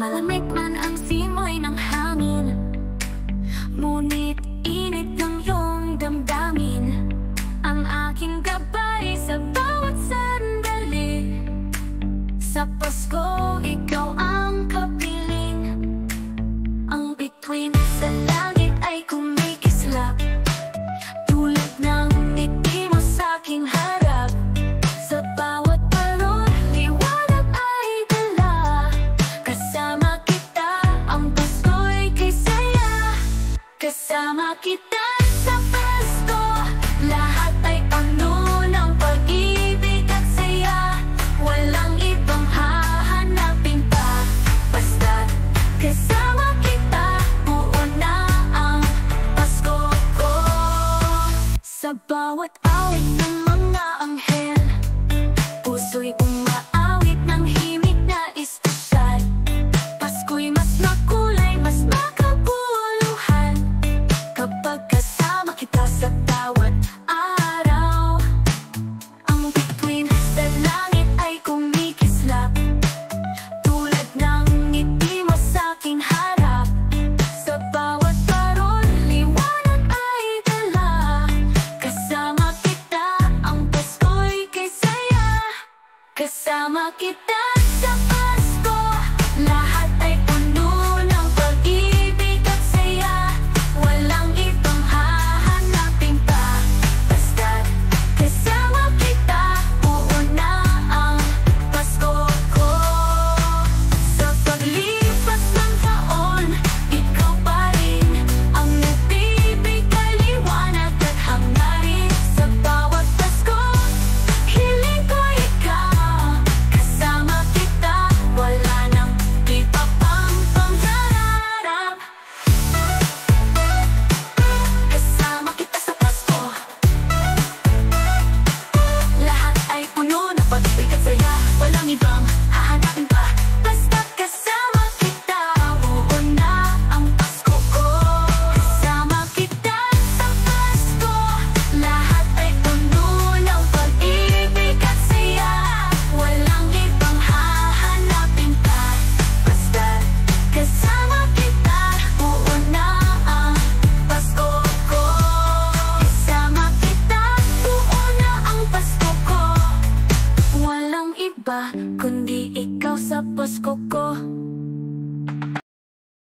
Malamig man ang simoy ng hangin, ngunit init ng iyong damdamin ang aking gabay sa bawat sandali. Sa Pasko, ikaw ang kapiling. Ang bituin sa langit ay kumikislap, tulad ng ngiti mo sa aking harap. Sa bawat parol, liwanag ay dala. Kasama kita, ang Pasko'y kay saya. Kasama kita sa Pasko, lahat ay puno ng pag-ibig at saya. Walang ibang hahanapin pa, basta't kasama kita, buo na ang Pasko ko. Sa bawat awit ng mga anghel, puso'y umaawit ng himig na espesyal. Pasko'y mas makulay, mas makabuluhan kapag kasama kita sa bawat araw. Ang bituin sa langit ay kumikislap, tulad ng ngiti mo sa aking harap. Sa bawat parol, liwanag ay dala. Kasama kita, ang Pasko'y kay saya. Kasama kita.